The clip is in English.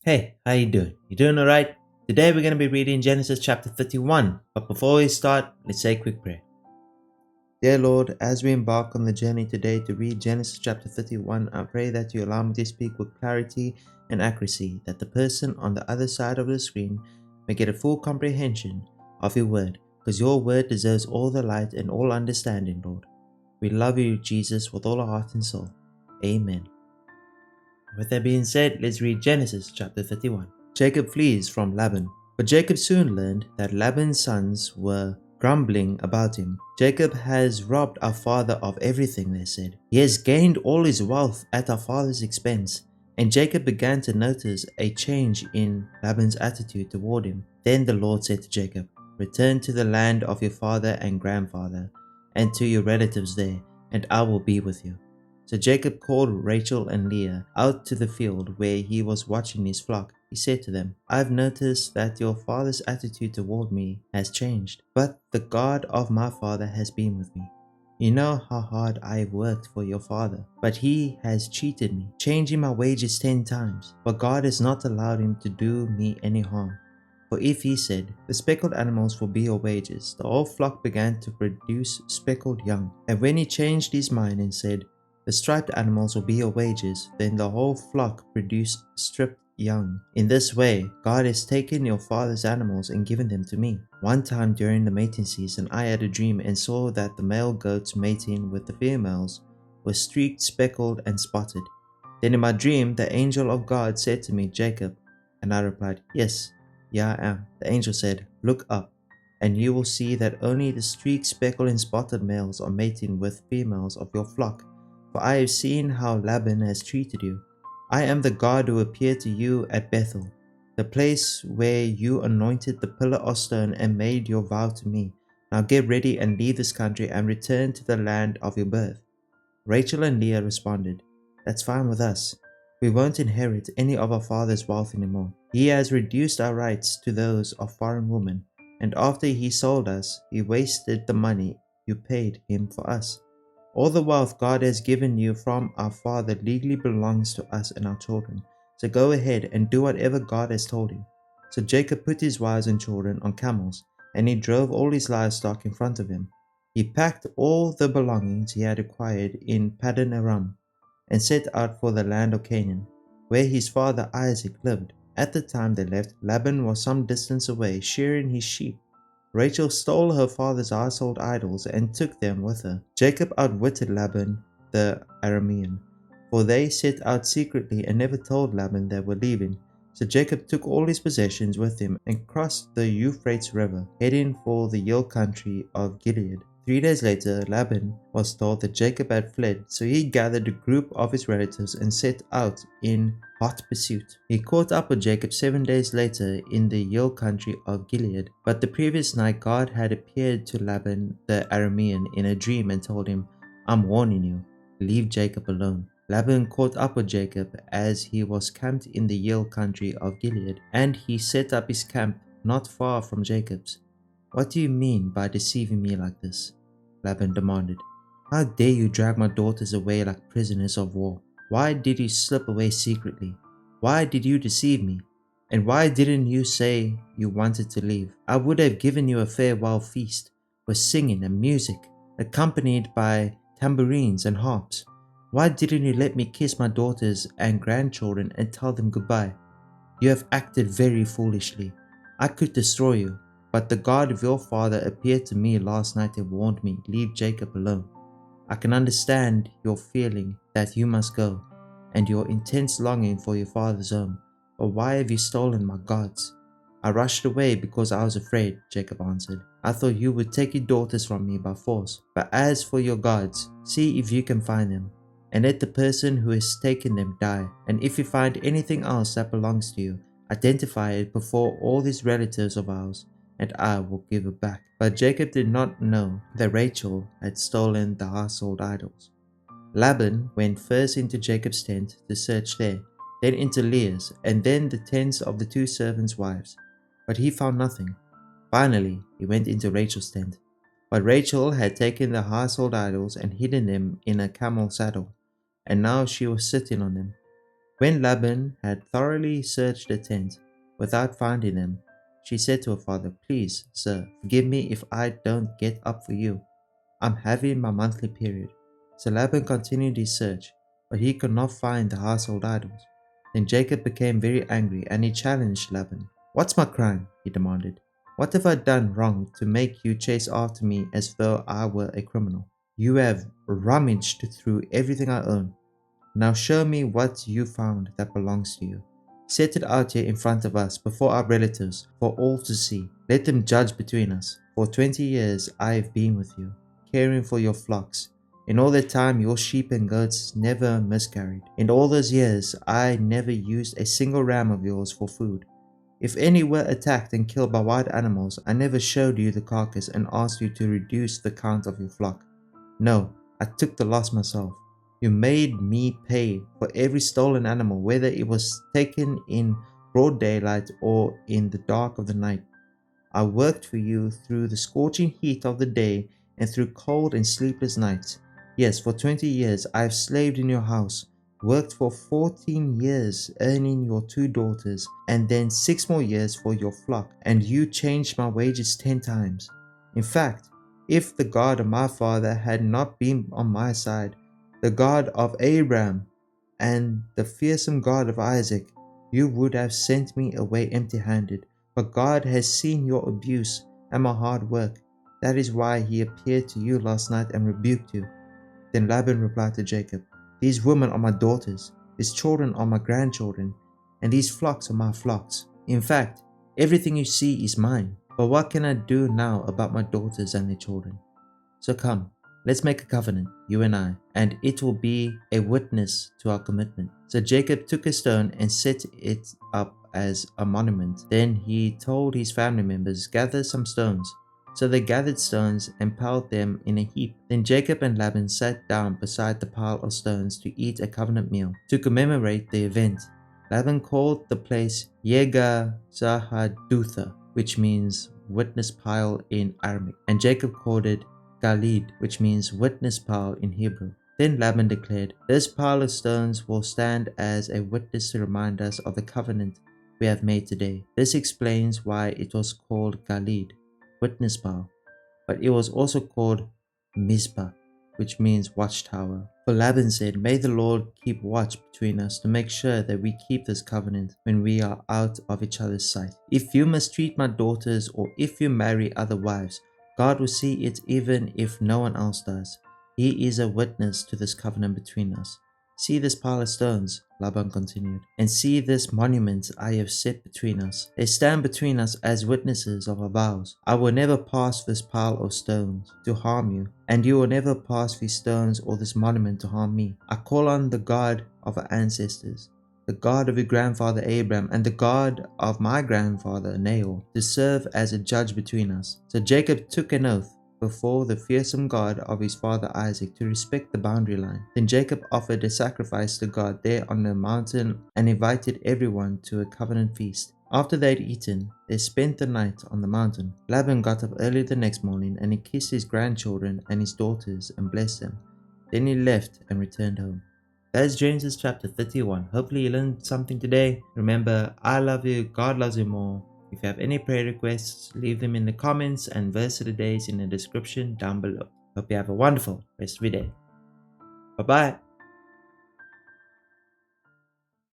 Hey, how you doing? You doing alright? Today we're going to be reading Genesis chapter 31, but before we start, let's say a quick prayer. Dear Lord, as we embark on the journey today to read Genesis chapter 31, I pray that you allow me to speak with clarity and accuracy, that the person on the other side of the screen may get a full comprehension of your word, because your word deserves all the light and all understanding, Lord. We love you, Jesus, with all our heart and soul. Amen. With that being said, let's read Genesis chapter 31. Jacob flees from Laban. But Jacob soon learned that Laban's sons were grumbling about him. Jacob has robbed our father of everything, they said. He has gained all his wealth at our father's expense. And Jacob began to notice a change in Laban's attitude toward him. Then the Lord said to Jacob, "Return to the land of your father and grandfather, and to your relatives there, and I will be with you." So Jacob called Rachel and Leah out to the field where he was watching his flock. He said to them, "I've noticed that your father's attitude toward me has changed, but the God of my father has been with me. You know how hard I've worked for your father, but he has cheated me, changing my wages 10 times. But God has not allowed him to do me any harm. For if he said, 'The speckled animals will be your wages,' the whole flock began to produce speckled young. And when he changed his mind and said, 'The striped animals will be your wages,' then the whole flock produced stripped young. In this way, God has taken your father's animals and given them to me. One time during the mating season, I had a dream and saw that the male goats mating with the females were streaked, speckled, and spotted. Then in my dream, the angel of God said to me, 'Jacob.' And I replied, 'Yes, yeah, I am.' The angel said, 'Look up, and you will see that only the streaked, speckled, and spotted males are mating with females of your flock. For I have seen how Laban has treated you. I am the God who appeared to you at Bethel, the place where you anointed the pillar of stone and made your vow to me. Now get ready and leave this country and return to the land of your birth.' Rachel and Leah responded, 'That's fine with us. We won't inherit any of our father's wealth anymore. He has reduced our rights to those of foreign women, and after he sold us, he wasted the money you paid him for us. All the wealth God has given you from our father legally belongs to us and our children. So go ahead and do whatever God has told you.' So Jacob put his wives and children on camels, and he drove all his livestock in front of him. He packed all the belongings he had acquired in Paddan Aram, and set out for the land of Canaan, where his father Isaac lived. At the time they left, Laban was some distance away, shearing his sheep. Rachel stole her father's household idols and took them with her. Jacob outwitted Laban the Aramean, for they set out secretly and never told Laban they were leaving. So Jacob took all his possessions with him and crossed the Euphrates River, heading for the hill country of Gilead. 3 days later, Laban was told that Jacob had fled, so he gathered a group of his relatives and set out in hot pursuit. He caught up with Jacob 7 days later in the hill country of Gilead. But the previous night God had appeared to Laban the Aramean in a dream and told him, "I'm warning you, leave Jacob alone." Laban caught up with Jacob as he was camped in the hill country of Gilead, and he set up his camp not far from Jacob's. "What do you mean by deceiving me like this?" Laban demanded. "How dare you drag my daughters away like prisoners of war? Why did you slip away secretly? Why did you deceive me? And why didn't you say you wanted to leave? I would have given you a farewell feast with singing and music, accompanied by tambourines and harps. Why didn't you let me kiss my daughters and grandchildren and tell them goodbye? You have acted very foolishly. I could destroy you, but the God of your father appeared to me last night and warned me, 'Leave Jacob alone.' I can understand your feeling that you must go, and your intense longing for your father's home. But why have you stolen my gods?" "I rushed away because I was afraid," Jacob answered. "I thought you would take your daughters from me by force. But as for your gods, see if you can find them, and let the person who has taken them die. And if you find anything else that belongs to you, identify it before all these relatives of ours, and I will give it back." But Jacob did not know that Rachel had stolen the household idols. Laban went first into Jacob's tent to search there, then into Leah's, and then the tents of the two servants' wives. But he found nothing. Finally, he went into Rachel's tent. But Rachel had taken the household idols and hidden them in a camel saddle, and now she was sitting on them. When Laban had thoroughly searched the tent without finding them, she said to her father, "Please, sir, forgive me if I don't get up for you. I'm having my monthly period." So Laban continued his search, but he could not find the household idols. Then Jacob became very angry and he challenged Laban. "What's my crime?" he demanded. "What have I done wrong to make you chase after me as though I were a criminal? You have rummaged through everything I own. Now show me what you found that belongs to you. Set it out here in front of us before our relatives for all to see. Let them judge between us. For 20 years I have been with you, caring for your flocks. In all that time your sheep and goats never miscarried. In all those years I never used a single ram of yours for food. If any were attacked and killed by wild animals, I never showed you the carcass and asked you to reduce the count of your flock. No, I took the loss myself. You made me pay for every stolen animal, whether it was taken in broad daylight or in the dark of the night. I worked for you through the scorching heat of the day and through cold and sleepless nights. Yes, for 20 years I have slaved in your house, worked for 14 years, earning your 2 daughters, and then 6 more years for your flock, and you changed my wages 10 times. In fact, if the God of my father had not been on my side, the God of Abraham and the fearsome God of Isaac, you would have sent me away empty-handed. But God has seen your abuse and my hard work. That is why he appeared to you last night and rebuked you." Then Laban replied to Jacob, "These women are my daughters, these children are my grandchildren, and these flocks are my flocks. In fact, everything you see is mine. But what can I do now about my daughters and their children? So come, let's make a covenant, you and I, and it will be a witness to our commitment." So Jacob took a stone and set it up as a monument. Then he told his family members, "Gather some stones." So they gathered stones and piled them in a heap. Then Jacob and Laban sat down beside the pile of stones to eat a covenant meal to commemorate the event. Laban called the place Yega Zahadutha, which means witness pile in Aramaic, and Jacob called it Galid, which means witness pile in Hebrew. Then Laban declared, "This pile of stones will stand as a witness to remind us of the covenant we have made today." This explains why it was called Galid, witness pile, but it was also called Mizpah, which means watchtower. For Laban said, "May the Lord keep watch between us to make sure that we keep this covenant when we are out of each other's sight. If you mistreat my daughters or if you marry other wives, God will see it even if no one else does. He is a witness to this covenant between us. See this pile of stones," Laban continued, "and see this monument I have set between us. They stand between us as witnesses of our vows. I will never pass this pile of stones to harm you, and you will never pass these stones or this monument to harm me. I call on the God of our ancestors, the God of your grandfather Abraham, and the God of my grandfather Nahor, to serve as a judge between us." So Jacob took an oath before the fearsome God of his father Isaac to respect the boundary line. Then Jacob offered a sacrifice to God there on the mountain and invited everyone to a covenant feast. After they had eaten, they spent the night on the mountain. Laban got up early the next morning and he kissed his grandchildren and his daughters and blessed them. Then he left and returned home. That's Genesis chapter 31. Hopefully you learned something today. Remember, I love you, God loves you more. If you have any prayer requests, leave them in the comments and verse of the day is in the description down below. Hope you have a wonderful rest of your day. Bye bye.